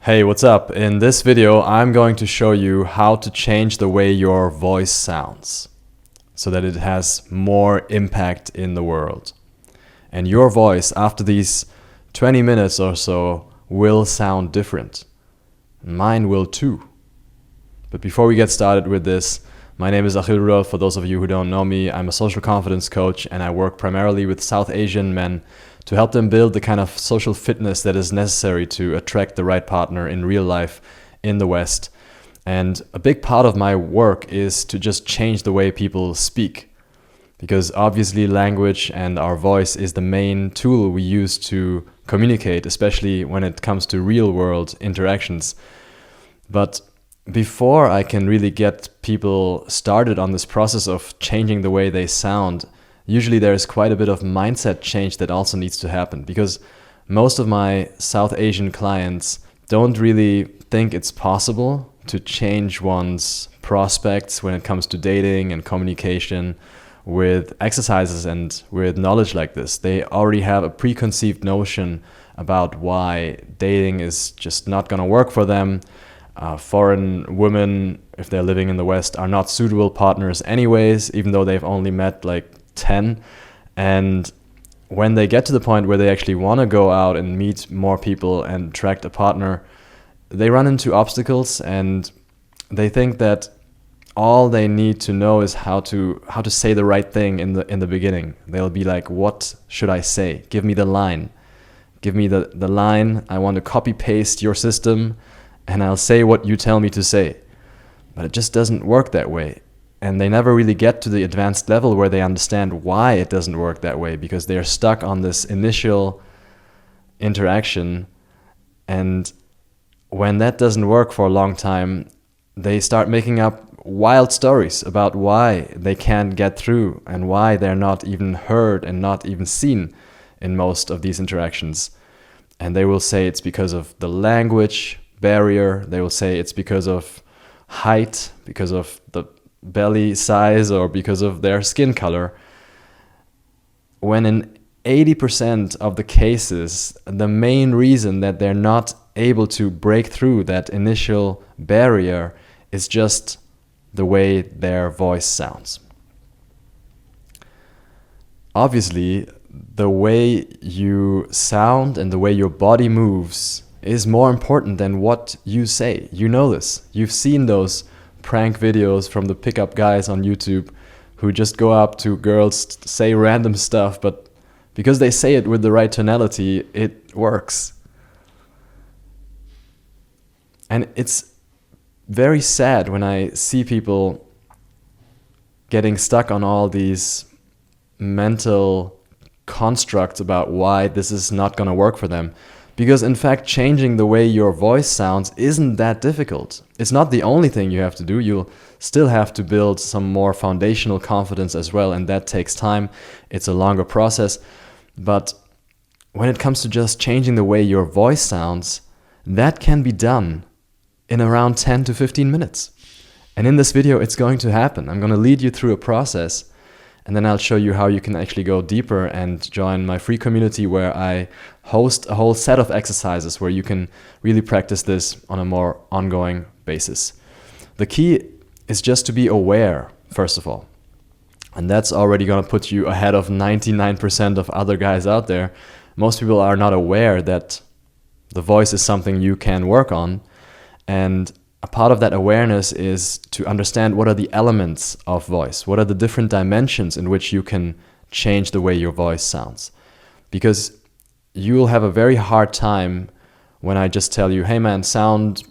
Hey, what's up? In this video, I'm going to show you how to change the way your voice sounds so that it has more impact in the world. And your voice, after these 20 minutes or so, will sound different. Mine will too. But before we get started with this, my name is Achil Rudolph. For those of you who don't know me, I'm a social confidence coach and I work primarily with South Asian men to help them build the kind of social fitness that is necessary to attract the right partner in real life in the West. And a big part of my work is to just change the way people speak, because obviously language and our voice is the main tool we use to communicate, especially when it comes to real world interactions. But before I can really get people started on this process of changing the way they sound, usually there is quite a bit of mindset change that also needs to happen, because most of my South Asian clients don't really think it's possible to change one's prospects when it comes to dating and communication with exercises and with knowledge like this. They already have a preconceived notion about why dating is just not going to work for them. Foreign women, if they're living in the West, are not suitable partners anyways, even though they've only met like 10. And when they get to the point where they actually want to go out and meet more people and attract a partner, they run into obstacles and they think that all they need to know is how to say the right thing in the beginning. They'll be like, what should I say? Give me the line. Give me the line. I want to copy paste your system and I'll say what you tell me to say. But it just doesn't work that way. And they never really get to the advanced level where they understand why it doesn't work that way, because they're stuck on this initial interaction. And when that doesn't work for a long time, they start making up wild stories about why they can't get through and why they're not even heard and not even seen in most of these interactions. And they will say it's because of the language barrier. They will say it's because of height, because of the belly size, or because of their skin color, when in 80% of the cases, the main reason that they're not able to break through that initial barrier is just the way their voice sounds. Obviously, the way you sound and the way your body moves is more important than what you say. You know this. You've seen those prank videos from the pickup guys on YouTube who just go up to girls, say random stuff, but because they say it with the right tonality, it works. And it's very sad when I see people getting stuck on all these mental constructs about why this is not going to work for them. Because in fact, changing the way your voice sounds isn't that difficult. It's not the only thing you have to do. You'll still have to build some more foundational confidence as well, and that takes time. It's a longer process. But when it comes to just changing the way your voice sounds, that can be done in around 10 to 15 minutes. And in this video, it's going to happen. I'm going to lead you through a process, and then I'll show you how you can actually go deeper and join my free community where I host a whole set of exercises where you can really practice this on a more ongoing basis. The key is just to be aware, first of all. And that's already going to put you ahead of 99% of other guys out there. Most people are not aware that the voice is something you can work on. And a part of that awareness is to understand what are the elements of voice, what are the different dimensions in which you can change the way your voice sounds. Because you will have a very hard time when I just tell you, hey man, sound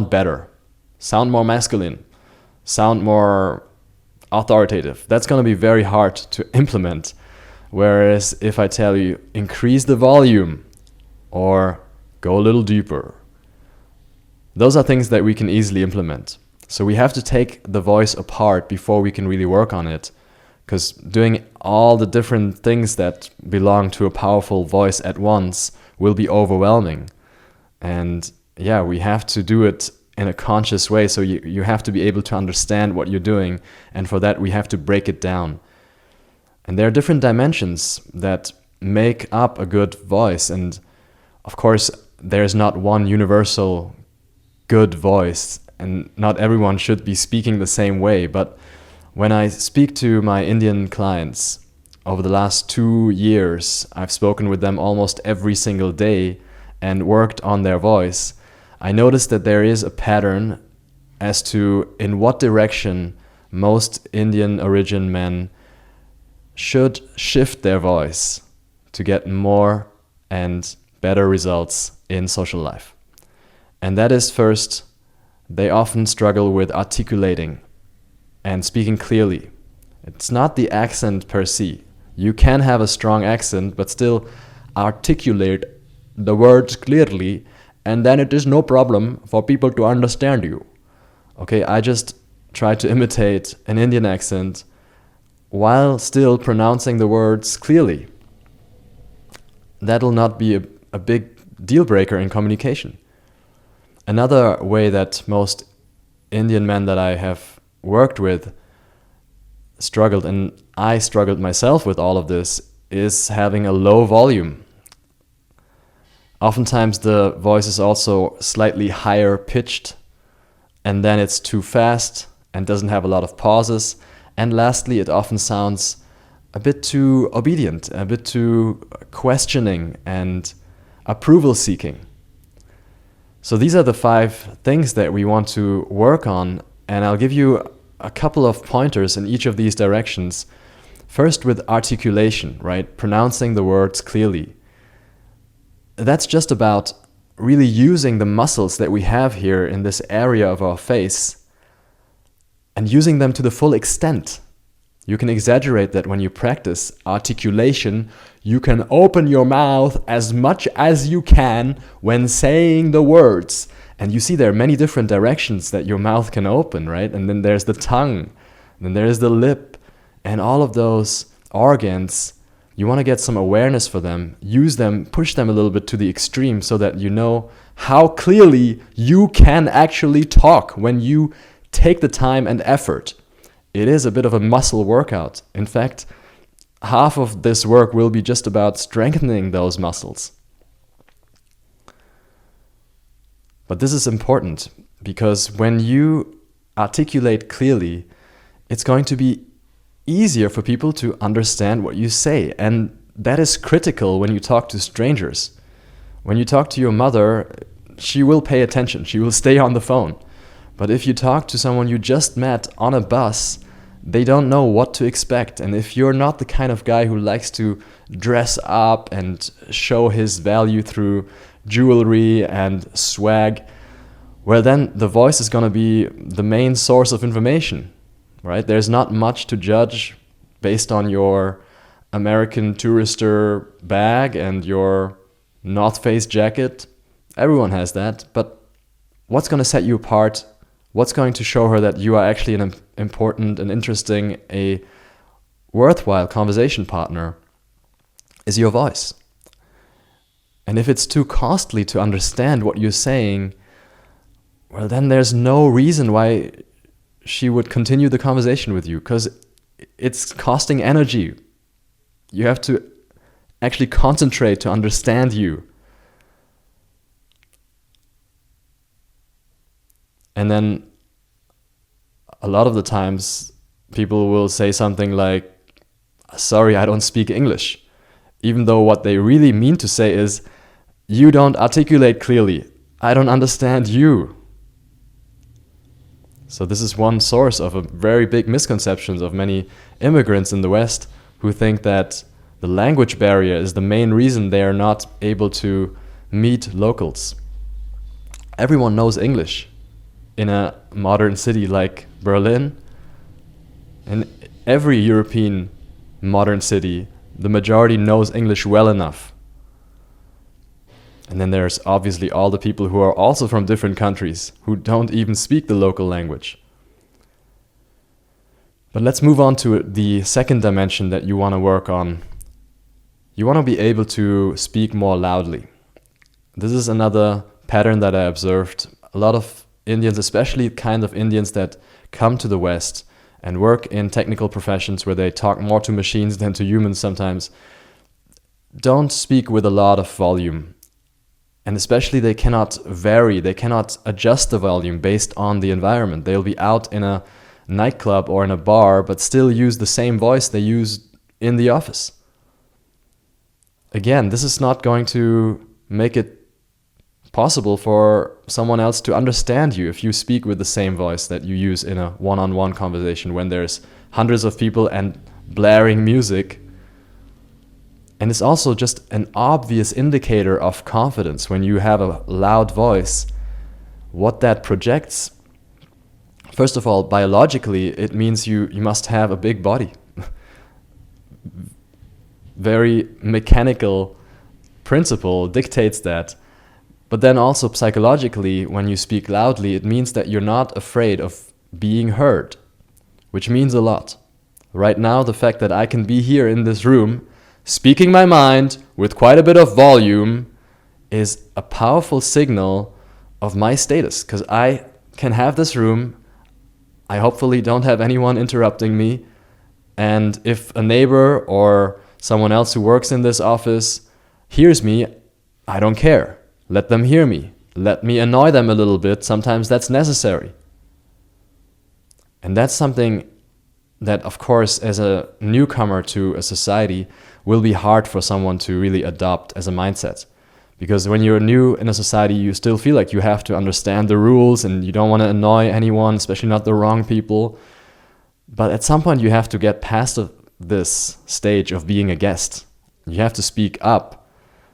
better, sound more masculine, sound more authoritative. That's going to be very hard to implement. Whereas if I tell you, increase the volume or go a little deeper, those are things that we can easily implement. So we have to take the voice apart before we can really work on it, because doing all the different things that belong to a powerful voice at once will be overwhelming. And yeah, we have to do it in a conscious way. So you have to be able to understand what you're doing. And for that, we have to break it down. And there are different dimensions that make up a good voice. And of course, there's not one universal good voice, and not everyone should be speaking the same way. But when I speak to my Indian clients over the last 2 years, I've spoken with them almost every single day and worked on their voice. I noticed that there is a pattern as to in what direction most Indian origin men should shift their voice to get more and better results in social life. And that is, first, they often struggle with articulating and speaking clearly. It's not the accent per se. You can have a strong accent, but still articulate the words clearly, and then it is no problem for people to understand you. Okay, I just try to imitate an Indian accent while still pronouncing the words clearly. That'll not be a big deal breaker in communication. Another way that most Indian men that I have worked with struggled, and I struggled myself with all of this, is having a low volume. Oftentimes the voice is also slightly higher pitched, and then it's too fast and doesn't have a lot of pauses. And lastly, it often sounds a bit too obedient, a bit too questioning and approval seeking. So these are the 5 things that we want to work on, and I'll give you a couple of pointers in each of these directions. First, with articulation, right? Pronouncing the words clearly. That's just about really using the muscles that we have here in this area of our face and using them to the full extent. You can exaggerate that when you practice articulation. You can open your mouth as much as you can when saying the words. And you see there are many different directions that your mouth can open, right? And then there's the tongue, and then there's the lip, and all of those organs. You want to get some awareness for them, use them, push them a little bit to the extreme so that you know how clearly you can actually talk when you take the time and effort. It is a bit of a muscle workout. In fact, half of this work will be just about strengthening those muscles. But this is important because when you articulate clearly, it's going to be easier for people to understand what you say. And that is critical when you talk to strangers. When you talk to your mother, she will pay attention. She will stay on the phone. But if you talk to someone you just met on a bus, they don't know what to expect. And if you're not the kind of guy who likes to dress up and show his value through jewelry and swag, well, then the voice is going to be the main source of information, right? There's not much to judge based on your American Tourister bag and your North Face jacket. Everyone has that. But what's going to set you apart? What's going to show her that you are actually an important and interesting, a worthwhile conversation partner is your voice. And if it's too costly to understand what you're saying, well, then there's no reason why she would continue the conversation with you, because it's costing energy. You have to actually concentrate to understand you. And then a lot of the times people will say something like, sorry, I don't speak English. Even though what they really mean to say is, you don't articulate clearly. I don't understand you. So this is one source of a very big misconceptions of many immigrants in the West who think that the language barrier is the main reason they are not able to meet locals. Everyone knows English in a modern city like Berlin. In every European modern city, the majority knows English well enough. And then there's obviously all the people who are also from different countries who don't even speak the local language. But let's move on to the second dimension that you want to work on. You want to be able to speak more loudly. This is another pattern that I observed. A lot of Indians, especially kind of Indians that come to the West and work in technical professions where they talk more to machines than to humans sometimes, don't speak with a lot of volume. And especially they cannot vary, they cannot adjust the volume based on the environment. They'll be out in a nightclub or in a bar, but still use the same voice they use in the office. Again, this is not going to make it possible for someone else to understand you if you speak with the same voice that you use in a one-on-one conversation when there's hundreds of people and blaring music. And it's also just an obvious indicator of confidence when you have a loud voice. What that projects, first of all, biologically, it means you must have a big body. Very mechanical principle dictates that. But then also psychologically, when you speak loudly, it means that you're not afraid of being heard, which means a lot. Right now, the fact that I can be here in this room, speaking my mind with quite a bit of volume, is a powerful signal of my status, because I can have this room. I hopefully don't have anyone interrupting me. And if a neighbor or someone else who works in this office hears me, I don't care. Let them hear me. Let me annoy them a little bit. Sometimes that's necessary. And that's something that, of course, as a newcomer to a society, will be hard for someone to really adopt as a mindset. Because when you're new in a society, you still feel like you have to understand the rules and you don't want to annoy anyone, especially not the wrong people. But at some point, you have to get past this stage of being a guest. You have to speak up.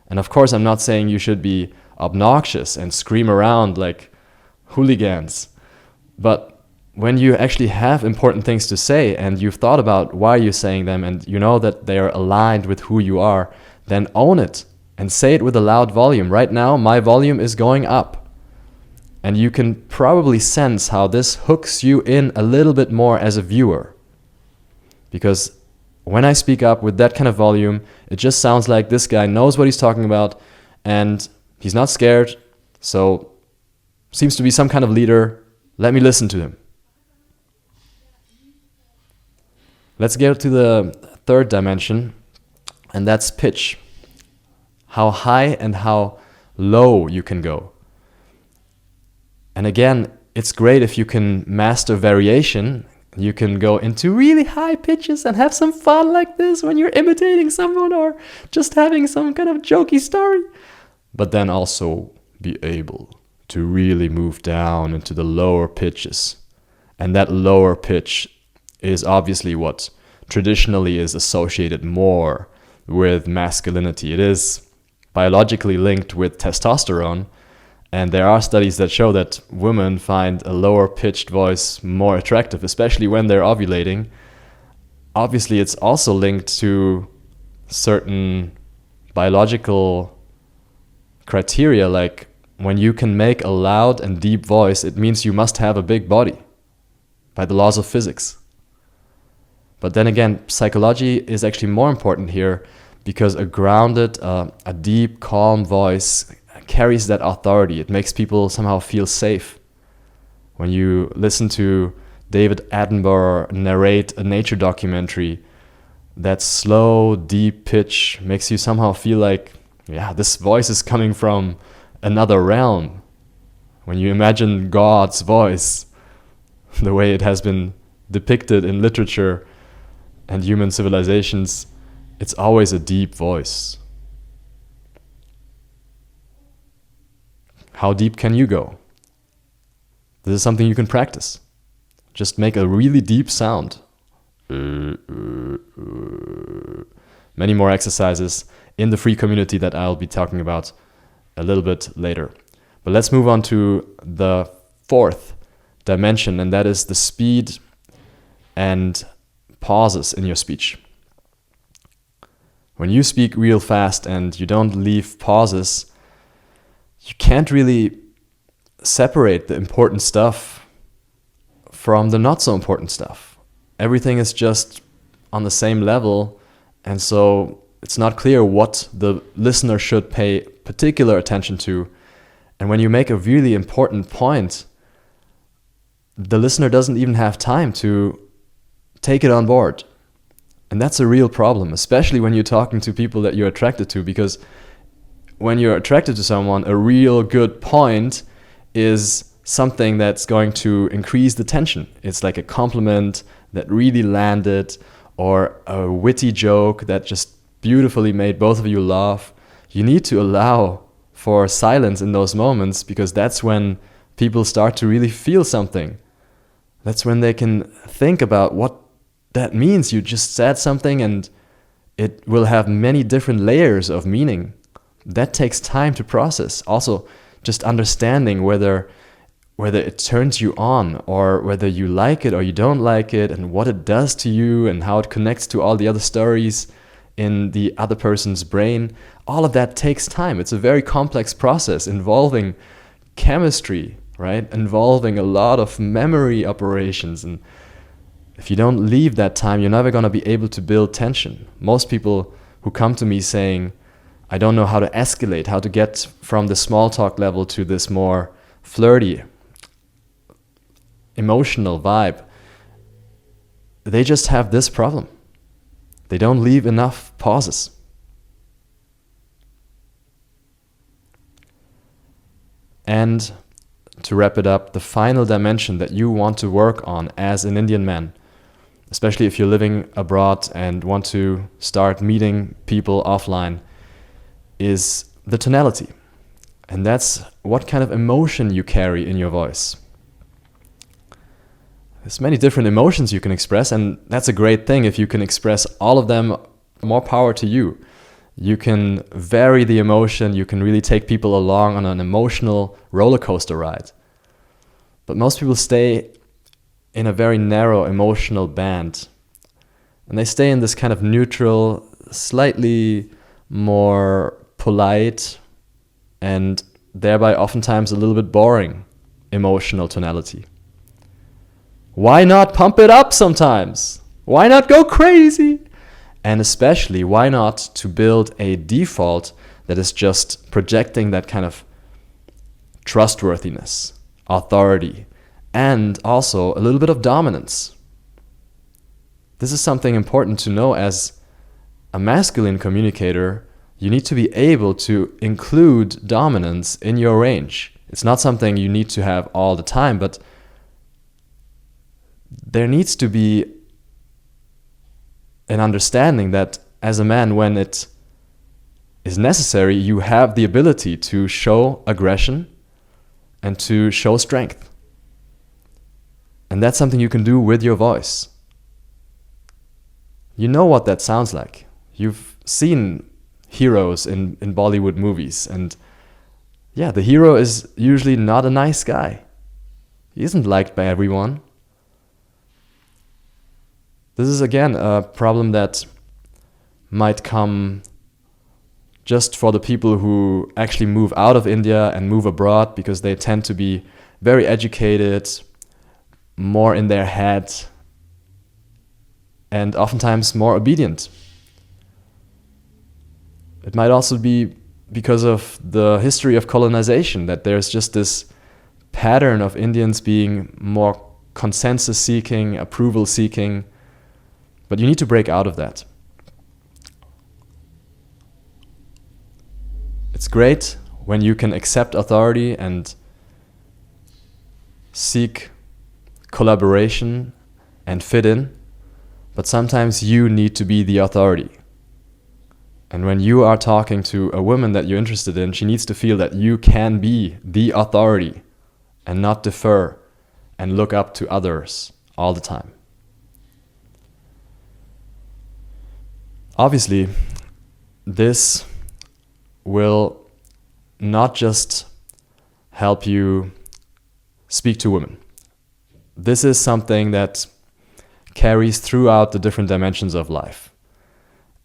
And of course, I'm not saying you should be obnoxious and scream around like hooligans. But when you actually have important things to say and you've thought about why you're saying them and you know that they are aligned with who you are, then own it and say it with a loud volume. Right now, my volume is going up. And you can probably sense how this hooks you in a little bit more as a viewer. Because when I speak up with that kind of volume, it just sounds like this guy knows what he's talking about and he's not scared, so seems to be some kind of leader. Let me listen to him. Let's get to the third dimension, and that's pitch. How high and how low you can go. And again, it's great if you can master variation. You can go into really high pitches and have some fun like this when you're imitating someone or just having some kind of jokey story. But then also be able to really move down into the lower pitches. And that lower pitch is obviously what traditionally is associated more with masculinity. It is biologically linked with testosterone. And there are studies that show that women find a lower pitched voice more attractive, especially when they're ovulating. Obviously, it's also linked to certain biological criteria, like when you can make a loud and deep voice, it means you must have a big body by the laws of physics. But then again, psychology is actually more important here because a grounded, a deep, calm voice carries that authority. It makes people somehow feel safe. When you listen to David Attenborough narrate a nature documentary, that slow, deep pitch makes you somehow feel like, yeah, this voice is coming from another realm. When you imagine God's voice, the way it has been depicted in literature and human civilizations, it's always a deep voice. How deep can you go? This is something you can practice. Just make a really deep sound. Many more exercises in the free community that I'll be talking about a little bit later. But let's move on to the fourth dimension, and that is the speed and pauses in your speech. When you speak real fast and you don't leave pauses, you can't really separate the important stuff from the not so important stuff. Everything is just on the same level, and so it's not clear what the listener should pay particular attention to. And when you make a really important point, the listener doesn't even have time to take it on board. And that's a real problem, especially when you're talking to people that you're attracted to, because when you're attracted to someone, a real good point is something that's going to increase the tension. It's like a compliment that really landed, or a witty joke that just beautifully made both of you laugh. You need to allow for silence in those moments, because that's when people start to really feel something. That's when they can think about what that means. You just said something and it will have many different layers of meaning. That takes time to process. Also, just understanding whether it turns you on, or whether you like it or you don't like it, and what it does to you and how it connects to all the other stories in the other person's brain. All of that takes time. It's a very complex process involving chemistry, right? Involving a lot of memory operations. And if you don't leave that time, you're never going to be able to build tension. Most people who come to me saying, I don't know how to escalate, how to get from the small talk level to this more flirty, emotional vibe, they just have this problem. They don't leave enough pauses. And to wrap it up, the final dimension that you want to work on as an Indian man, especially if you're living abroad and want to start meeting people offline, is the tonality. And that's what kind of emotion you carry in your voice. There's many different emotions you can express, and that's a great thing. If you can express all of them, more power to you. You can vary the emotion, you can really take people along on an emotional roller coaster ride. But most people stay in a very narrow emotional band. And they stay in this kind of neutral, slightly more polite, and thereby oftentimes a little bit boring emotional tonality. Why not pump it up sometimes? Why not go crazy? And especially, why not to build a default that is just projecting that kind of trustworthiness, authority, and also a little bit of dominance. This is something important to know. As a masculine communicator, you need to be able to include dominance in your range. It's not something you need to have all the time, but there needs to be an understanding that as a man, when it is necessary, you have the ability to show aggression and to show strength. And that's something you can do with your voice. You know what that sounds like. You've seen heroes in Bollywood movies, and yeah, the hero is usually not a nice guy. He isn't liked by everyone. This is again a problem that might come just for the people who actually move out of India and move abroad, because they tend to be very educated, more in their head, and oftentimes more obedient. It might also be because of the history of colonization, that there's just this pattern of Indians being more consensus-seeking, approval-seeking. But you need to break out of that. It's great when you can accept authority and seek collaboration and fit in, but sometimes you need to be the authority. And when you are talking to a woman that you're interested in, she needs to feel that you can be the authority and not defer and look up to others all the time. Obviously, this will not just help you speak to women. This is something that carries throughout the different dimensions of life.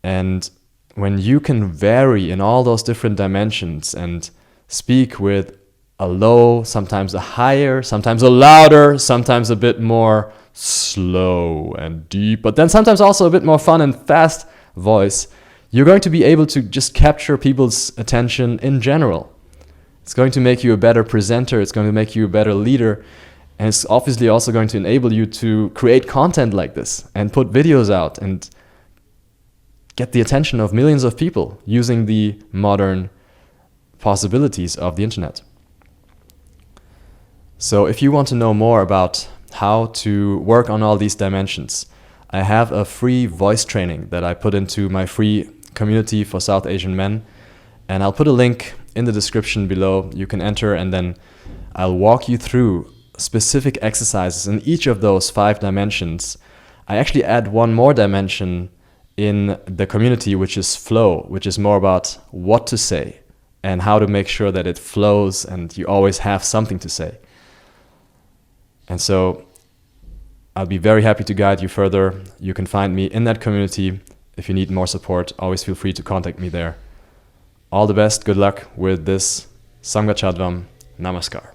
And when you can vary in all those different dimensions and speak with a low, sometimes a higher, sometimes a louder, sometimes a bit more slow and deep, but then sometimes also a bit more fun and fast voice, you're going to be able to just capture people's attention in general. It's going to make you a better presenter, it's going to make you a better leader, and it's obviously also going to enable you to create content like this and put videos out and get the attention of millions of people using the modern possibilities of the internet. So if you want to know more about how to work on all these dimensions, I have a free voice training that I put into my free community for South Asian men, and I'll put a link in the description below. You can enter, and then I'll walk you through specific exercises in each of those 5 dimensions. I actually add one more dimension in the community, which is flow, which is more about what to say and how to make sure that it flows and you always have something to say. And so I'll be very happy to guide you further. You can find me in that community. If you need more support, always feel free to contact me there. All the best, good luck with this. Samgachadvam, Namaskar.